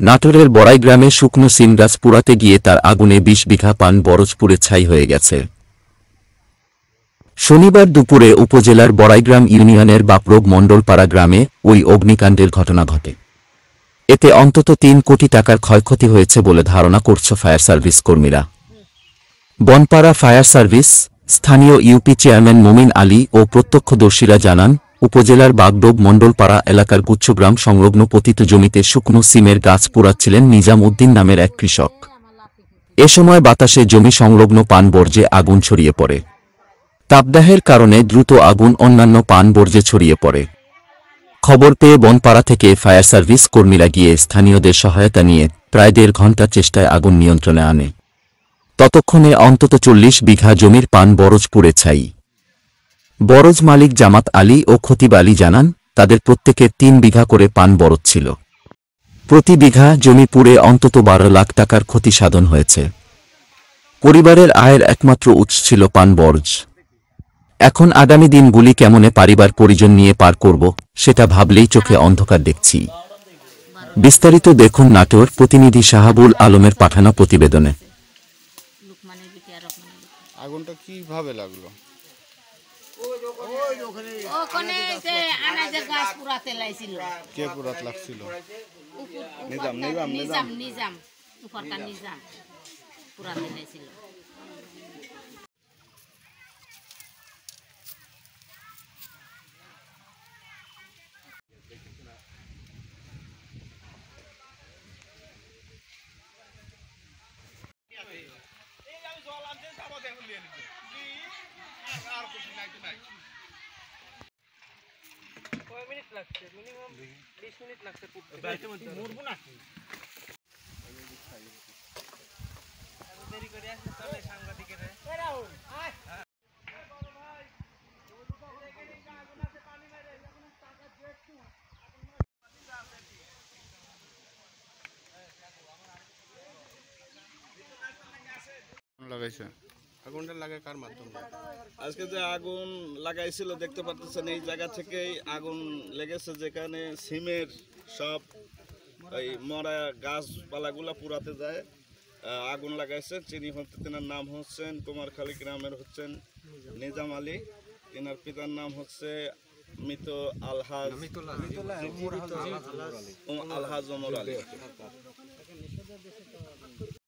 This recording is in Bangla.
নাটোরের বড়াই গ্রামে শুকনো সিম গাছ পোড়াতে গিয়ে তার আগুনে ২০ বিঘা পান বরজ পুড়ে ছাই হয়ে গেছে। শনিবার দুপুরে উপজেলার বড়াইগ্রাম ইউনিয়নের বাপরোগ মণ্ডলপাড়া গ্রামে ওই অগ্নিকাণ্ডের ঘটনা ঘটে। এতে অন্তত ৩ কোটি টাকার ক্ষয়ক্ষতি হয়েছে বলে ধারণা করছে ফায়ার সার্ভিস কর্মীরা। বনপাড়া ফায়ার সার্ভিস, স্থানীয় ইউপি চেয়ারম্যান মোমিন আলী ও প্রত্যক্ষদর্শীরা জানান, উপজেলার বাগডোব মণ্ডলপাড়া এলাকার গুচ্ছগ্রাম সংলগ্ন পতিত জমিতে শুকনো সিমের গাছ পোড়াচ্ছিলেন নিজাম উদ্দিন নামের এক কৃষক। এ সময় বাতাসে জমি সংলগ্ন পান বর্জ্যে আগুন ছড়িয়ে পড়ে। তাপদাহের কারণে দ্রুত আগুন অন্যান্য পান বর্জ্যে ছড়িয়ে পড়ে। খবর পেয়ে বনপাড়া থেকে ফায়ার সার্ভিস কর্মীরা গিয়ে স্থানীয়দের সহায়তা নিয়ে প্রায় ১.৫ ঘণ্টার চেষ্টায় আগুন নিয়ন্ত্রণে আনে। ততক্ষণে অন্তত ৪০ বিঘা জমির পান বরজ পুড়ে ছাই। বরজ মালিক জামাত আলী ও খতিব আলী জানান, তাদের প্রত্যেকের ৩ বিঘা করে পান বরজ ছিল। প্রতি বিঘা জমি পুড়ে অন্তত ১২ লাখ টাকার ক্ষতি সাধন হয়েছে। পরিবারের আয়ের একমাত্র উৎস ছিল পান বরজ। এখন আগামী দিনগুলি কেমনে পরিবার পরিজন নিয়ে পার করব, সেটা ভাবলেই চোখে অন্ধকার দেখছি। বিস্তারিত দেখুন নাটোর প্রতিনিধি শাহাবুল আলমের পাঠানো প্রতিবেদনে। আগুনটা কিভাবে লাগলো? কে পুরাত লাগছিল? নিজাম পুরাতে লাইছিল। মিনিট লাগছে, মিনিমাম 20 মিনিট লাগছে। মরবো নাকি? দেরি করে আসলে তবে সাংবাদিকের লাগাইছে। আগুনটা লাগায় কার মাধ্যমে? আজকে যে আগুন লাগাইছিল দেখতে পাচ্ছেন, এই জায়গা থেকেই আগুন লেগেছে, যেখানে সিমের সব এই মরা গাছপালাগুলা পুরাতে যায় আগুন লাগাইছে। যিনি তেনার নাম হচ্ছেন কুমারখালী গ্রামের হচ্ছেন নিজাম আলী। তেনার পিতার নাম হচ্ছে মৃত আলহাজ ওমর আলী।